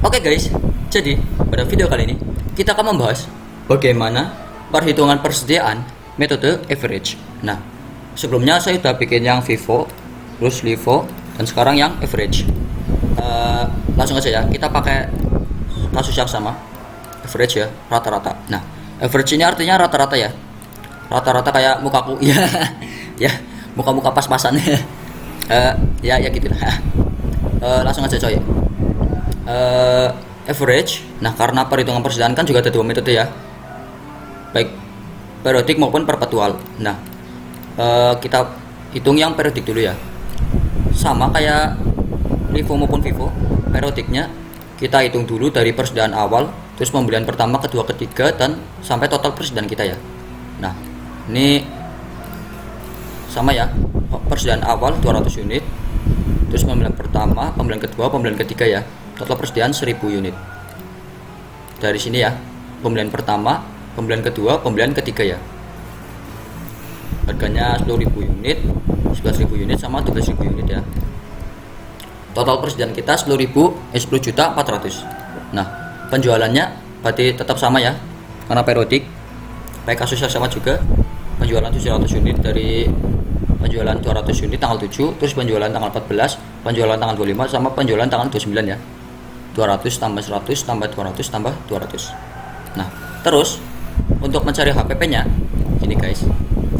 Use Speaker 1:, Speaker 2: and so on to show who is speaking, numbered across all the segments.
Speaker 1: Oke guys, jadi pada video kali ini kita akan membahas bagaimana perhitungan persediaan metode average. Nah, sebelumnya saya sudah bikin yang Vivo, terus Livo, dan sekarang yang average. Langsung aja ya, kita pakai kasus yang sama, average ya, rata-rata. Nah, average ini artinya rata-rata ya, rata-rata kayak mukaku ya, ya muka-muka pas-pasan ya gitu lah. Langsung aja coy. Average. Nah, karena perhitungan persediaan kan juga ada dua metode ya, baik periodik maupun perpetual. Nah, kita hitung yang periodik dulu ya. Sama kayak Livo maupun Vivo, periodiknya kita hitung dulu dari persediaan awal, terus pembelian pertama, kedua, ketiga, dan sampai total persediaan kita ya. Nah, ini sama ya, persediaan awal 200 unit, terus pembelian pertama, pembelian kedua, pembelian ketiga ya, total persediaan 1000 unit. Dari sini ya, pembelian pertama, pembelian kedua, pembelian ketiga ya, harganya 10.000 unit, 11.000 unit, sama 12.000 unit ya. Total persediaan kita 10.400. Nah, penjualannya berarti tetap sama ya, karena periodik, baik kasusnya sama juga. Penjualan 700 unit dari penjualan 200 unit tanggal 7, terus penjualan tanggal 14, penjualan tanggal 25, sama penjualan tanggal 29 ya. 200 tambah 100 tambah 200 tambah 200. Nah, terus untuk mencari HPP-nya ini guys.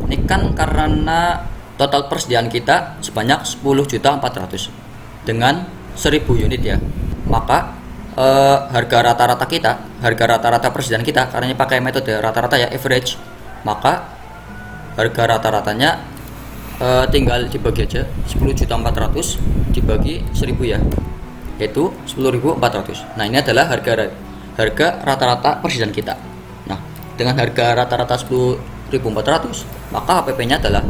Speaker 1: Ini kan karena total persediaan kita sebanyak 10.400 dengan 1000 unit ya. Maka harga rata-rata kita, harga rata-rata persediaan kita, karena ini pakai metode rata-rata ya, average, maka harga rata-ratanya tinggal dibagi aja, 10.400 dibagi 1000 ya, yaitu 10.400. Nah, ini adalah harga rata-rata persediaan kita. Nah, dengan harga rata-rata 10.400, maka HPP-nya adalah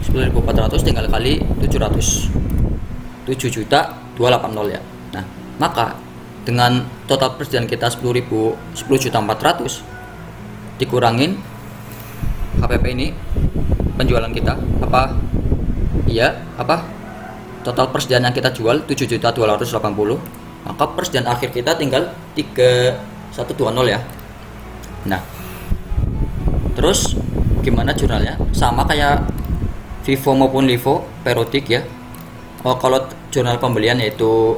Speaker 1: 10.400 tinggal kali 700, 7.280 ya. Nah, maka dengan total persediaan kita 10.400 dikurangin HPP ini, penjualan kita total persediaan yang kita jual 7.280, maka persediaan akhir kita tinggal 3120 ya. Nah, terus gimana jurnalnya? Sama kayak Vivo maupun Livo, periodik ya. Kalau jurnal pembelian yaitu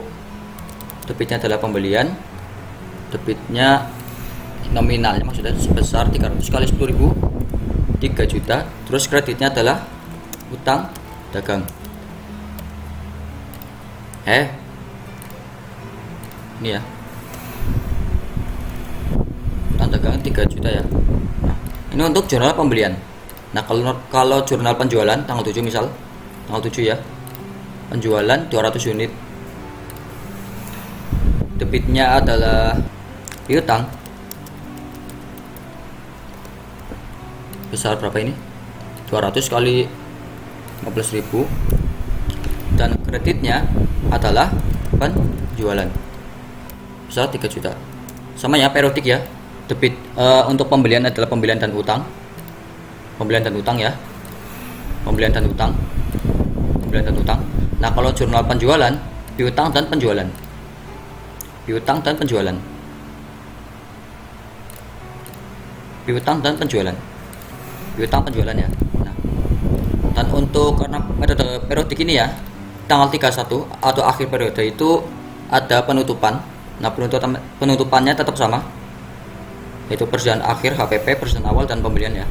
Speaker 1: debitnya adalah pembelian, debitnya nominalnya maksudnya sebesar 300 kali 10.000, 3 juta. Terus kreditnya adalah utang dagang. Ini ya, utang dagang 3 juta ya. Nah, ini untuk jurnal pembelian. Nah, kalau jurnal penjualan tanggal 7 misal, tanggal 7 ya, penjualan 200 unit, debitnya adalah piutang besar berapa ini, 200 kali 15.000, dan kreditnya adalah penjualan besar 3 juta. Sama ya, periodik ya, debit untuk pembelian adalah pembelian dan utang, pembelian dan utang ya, pembelian dan utang, pembelian dan utang. Nah, kalau jurnal penjualan, piutang dan penjualan, piutang dan penjualan, piutang dan penjualan, piutang penjualan ya. Nah, dan untuk karena metode periodik ini ya, tanggal 31 atau akhir periode itu ada penutupan. Nah, penutupannya tetap sama, yaitu persediaan akhir, HPP, persediaan awal, dan pembelian ya.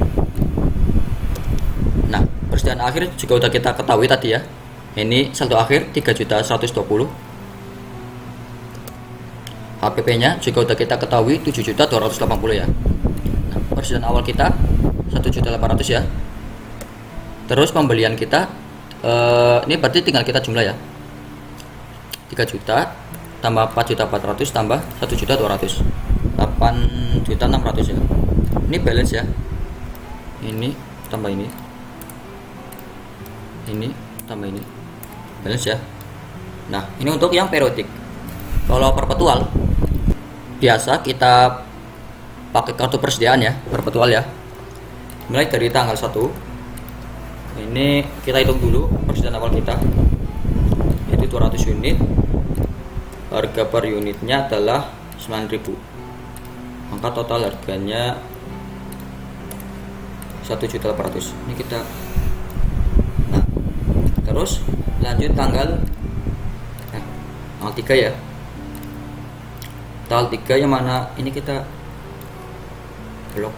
Speaker 1: Nah, persediaan akhir juga udah kita ketahui tadi ya. Ini saldo akhir 3.120. HPP-nya juga udah kita ketahui 7.280 ya. Nah, persediaan awal kita 1.800 ya. Terus pembelian kita ini berarti tinggal kita jumlah ya, 3 juta tambah 4.400 tambah 1.200, 8.600 ya. Ini balance ya, ini tambah ini tambah ini, balance ya. Nah, ini untuk yang periodik. Kalau perpetual biasa kita pakai kartu persediaan ya, perpetual ya, mulai dari tanggal 1. Ini kita hitung dulu persediaan awal kita, yaitu 200 unit, harga per unitnya adalah 9.000, maka total harganya 1.800.000. Ini kita, nah terus lanjut tanggal 3 ya, tanggal 3 yang mana ini kita blok.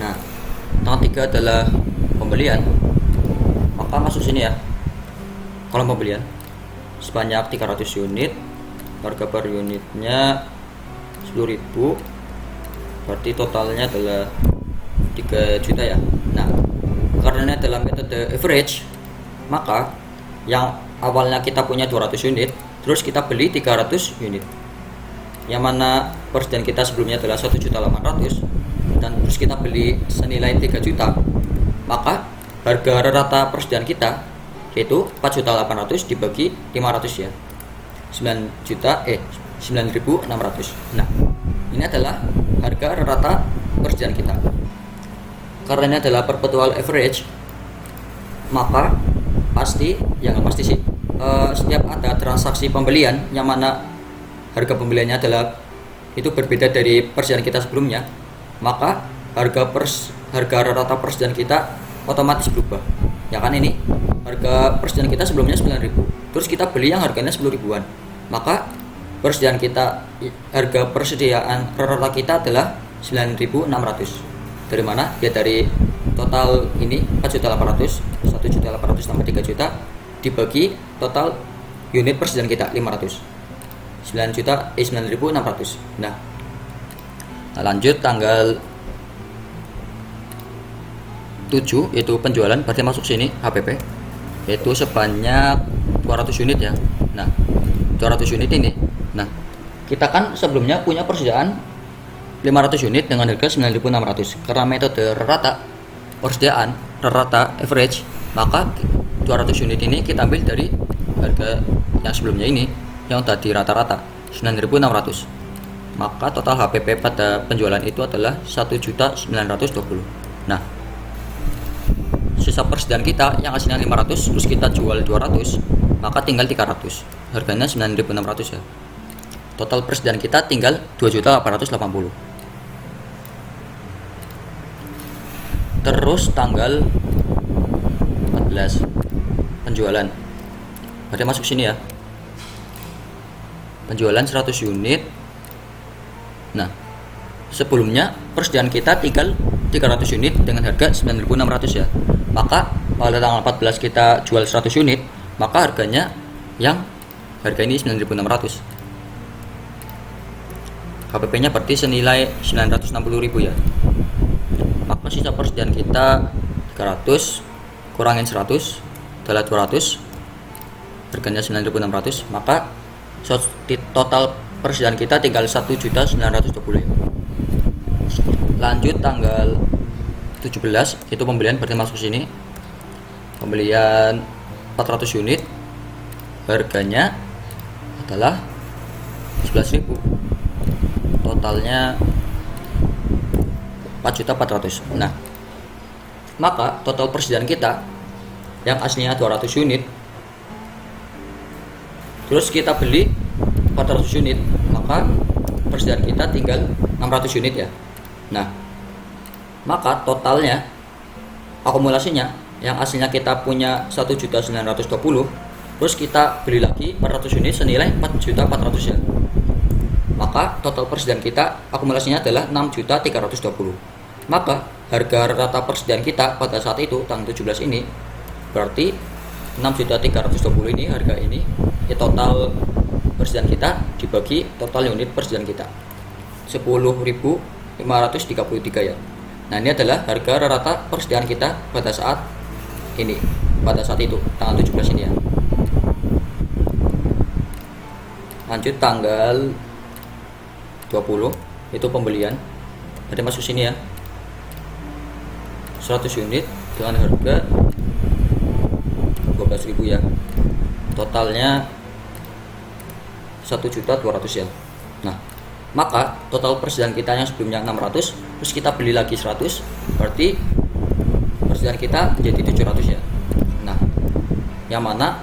Speaker 1: Nah tanggal 3 adalah pembelian, maka masuk sini ya, kolom pembelian sebanyak 300 unit, harga per unitnya 10.000, berarti totalnya adalah 3 juta ya. Nah karena dalam metode average, maka yang awalnya kita punya 200 unit, terus kita beli 300 unit, yang mana persediaan kita sebelumnya adalah 1.800.000, dan terus kita beli senilai 3 juta, maka harga rata persediaan kita yaitu 4.800.000 dibagi 500 ya, 9.600.000. Nah ini adalah harga rata persediaan kita. Karena ini adalah perpetual average, maka pasti, ya nggak pasti sih, setiap ada transaksi pembelian yang mana harga pembeliannya adalah itu berbeda dari persediaan kita sebelumnya, maka harga rata persediaan kita otomatis berubah. Ya kan, ini harga persediaan kita sebelumnya 9.000, terus kita beli yang harganya 10.000-an, maka persediaan kita, harga persediaan rata kita adalah 9.600. Dari mana? Ya dari total ini 4.800.000, 1.800.000 tambah 3 juta dibagi total unit persediaan kita 500, 9.600.000. Nah lanjut tanggal 7 yaitu penjualan, berarti masuk sini HPP yaitu sebanyak 200 unit ya. Nah 200 unit ini, nah kita kan sebelumnya punya persediaan 500 unit dengan harga 9.600. Karena metode rata persediaan, rata average, maka 200 unit ini kita ambil dari harga yang sebelumnya ini yang tadi rata-rata 9.600. Maka total HPP pada penjualan itu adalah 1.920. Nah sisa persediaan kita yang aslinya 500 terus kita jual 200, maka tinggal 300, harganya 9.600 ya. Total persediaan kita tinggal 2.880. Terus tanggal 14 penjualan, berarti masuk sini ya, penjualan 100 unit. Nah sebelumnya persediaan kita tinggal 300 unit dengan harga 9.600 ya, maka pada tanggal 14 kita jual 100 unit, maka harganya yang harga ini 9.600. HPP nya berarti senilai 960.000 ya. Maka sisa persediaan kita 300 kurangin 100 adalah 200, harganya 9.600, maka total persediaan kita tinggal 1.920. Lanjut tanggal 17 itu pembelian, berarti masuk sini pembelian 400 unit, harganya adalah 11.000, totalnya 4.400.000. Nah maka total persediaan kita yang aslinya 200 unit, terus kita beli 400 unit, maka persediaan kita tinggal 600 unit ya. Nah maka totalnya, akumulasinya yang aslinya kita punya 1.920, terus kita beli lagi 400 unit senilai 4.400 ya, maka total persediaan kita akumulasinya adalah 6.320. Maka harga rata persediaan kita pada saat itu tanggal 17 ini berarti 6.320 ini harga ini ya, total persediaan kita dibagi total unit persediaan kita 10.533 ya. Nah ini adalah harga rata persediaan kita pada saat ini, pada saat itu tanggal 17 ini ya. Lanjut tanggal 20 itu pembelian, berarti masuk sini ya, 100 unit dengan harga 12.000 ya, totalnya 1.200.000 ya. Nah maka total persediaan kita yang sebelumnya 600 terus kita beli lagi 100, berarti persediaan kita menjadi 700 ya. Nah yang mana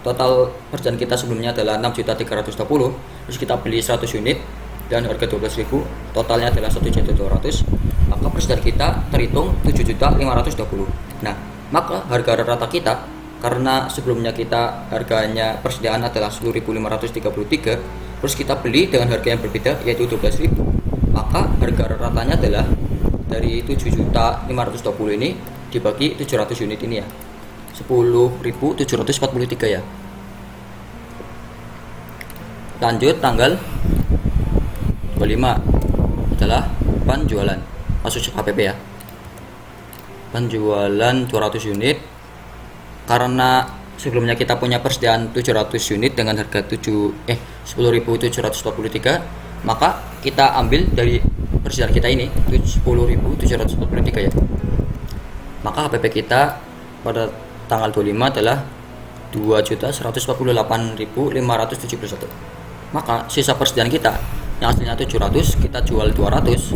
Speaker 1: total persediaan kita sebelumnya adalah 6.320.000, terus kita beli 100 unit dan harga 12.000, totalnya adalah 1.200.000, maka persediaan kita terhitung 7.520.000. Nah, maka harga rata kita, karena sebelumnya kita harganya persediaan adalah 10.533, terus kita beli dengan harga yang berbeda yaitu 12.000, maka harga ratanya adalah dari 7.520 ini dibagi 700 unit ini ya, 10.743 ya. Lanjut tanggal 25 adalah penjualan, masuk KPP ya. Penjualan 200 unit, karena sebelumnya kita punya persediaan 700 unit dengan harga 10.743, maka kita ambil dari persediaan kita ini 10.743 ya. Maka HPP kita pada tanggal 25 adalah 2.148.571. Maka sisa persediaan kita yang aslinya 700 kita jual 200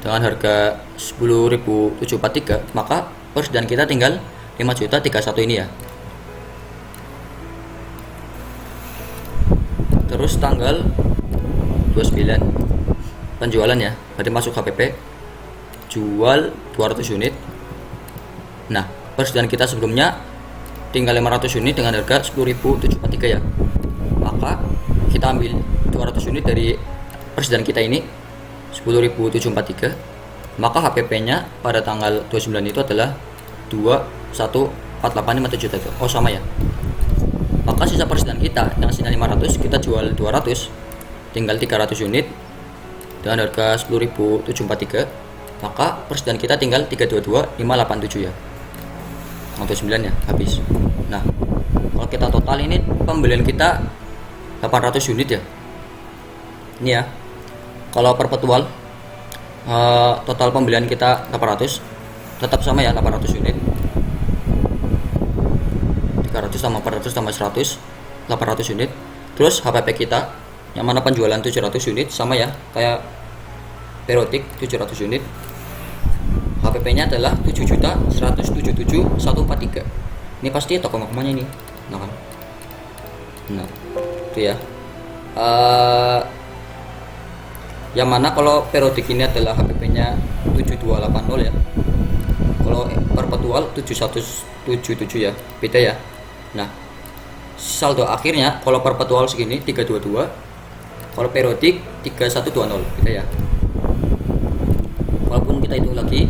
Speaker 1: dengan harga 10.743, maka persediaan kita tinggal 5.031 ini ya. Terus tanggal 29 penjualan ya, berarti masuk HPP jual 200 unit. Nah, persediaan kita sebelumnya tinggal 500 unit dengan harga 10.743 ya. Maka kita ambil 200 unit dari persediaan kita ini 10.743, maka HPP-nya pada tanggal 29 itu adalah 2.14857 itu. Oh sama ya. Maka sisa persediaan kita yang aslinya 500 kita jual 200, tinggal 300 unit dengan harga 10.743, maka persediaan kita tinggal 322.587 ya. 29 ya habis. Nah, kalau kita total ini pembelian kita 800 unit ya. Ini ya. Kalau perpetual total pembelian kita 800, tetap sama ya, 800 unit. 300 tambah 400 tambah 100, 800 unit. Terus HPP kita yang mana penjualan 700 unit sama ya, kayak periodik 700 unit. HPP-nya adalah 7.177.143. Ini pasti toko makamnya ini. Nah kan. Nah, itu ya. Yang mana kalau periodik ini adalah HPP-nya 7280 ya. Kalau perpetual 7177 ya. Beda ya. Nah, saldo akhirnya kalau perpetual segini 322, kalau periodik 3120, beda ya. Walaupun kita hitung lagi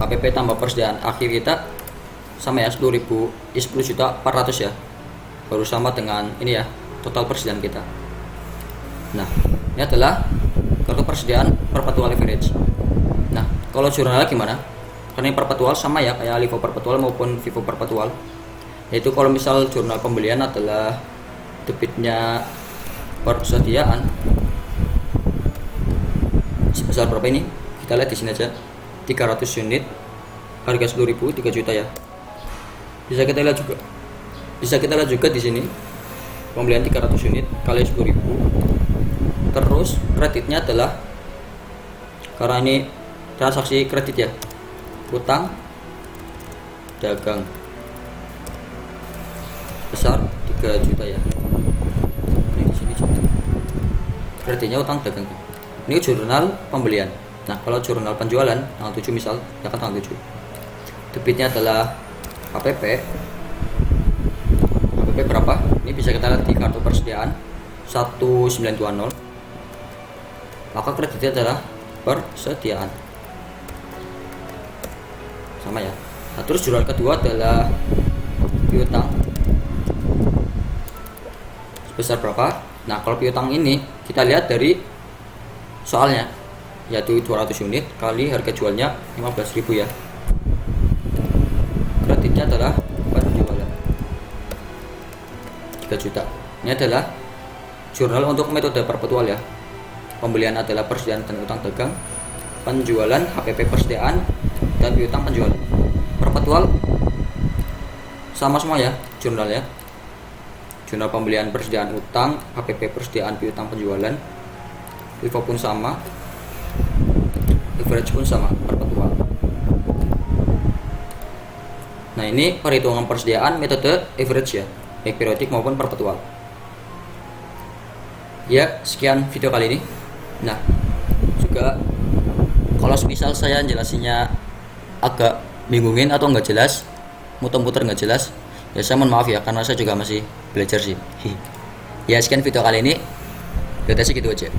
Speaker 1: HPP tambah persediaan akhir kita sama ya, 10.400 ya, baru sama dengan ini ya, total persediaan kita. Nah, ini adalah kartu persediaan perpetual average. Nah, kalau jurnal gimana? Karena perpetual sama ya, kayak LIFO perpetual maupun VIVO perpetual. Yaitu kalau misal jurnal pembelian adalah debitnya persediaan sebesar berapa ini? Kita lihat di sini aja, 300 unit, harga 10.000, 3 juta ya. Bisa kita lihat juga di sini pembelian 300 unit kali 10.000. Terus kreditnya adalah, karena ini transaksi kredit ya, utang dagang besar 3 juta ya. Ini di sini juta. Kreditnya utang dagang. Ini jurnal pembelian. Nah, kalau jurnal penjualan tanggal 7 misal, ya kan tanggal 7. Debitnya adalah HPP berapa? Ini bisa kita lihat di kartu persediaan 1920. Maka kreditnya adalah persediaan. Sama ya. Nah, terus jurnal kedua adalah piutang. Sebesar berapa? Nah, kalau piutang ini kita lihat dari soalnya, yaitu 200 unit kali harga jualnya 15.000 ya. Kreditnya adalah penjualan 3 juta. Ini adalah jurnal untuk metode perpetual ya. Pembelian adalah persediaan dan utang dagang, penjualan HPP persediaan dan piutang penjualan. Perpetual sama semua ya jurnalnya. Jurnal pembelian persediaan utang, HPP persediaan piutang penjualan. LIFO pun sama, average pun sama, perpetual. Nah, ini perhitungan persediaan metode average ya, baik periodik maupun perpetual. Ya, sekian video kali ini. Nah, juga kalau misal saya jelasinnya agak bingungin atau nggak jelas, muter-muter nggak jelas, ya saya mohon maaf ya, karena saya juga masih belajar sih. Ya, sekian video kali ini. Udah segitu aja.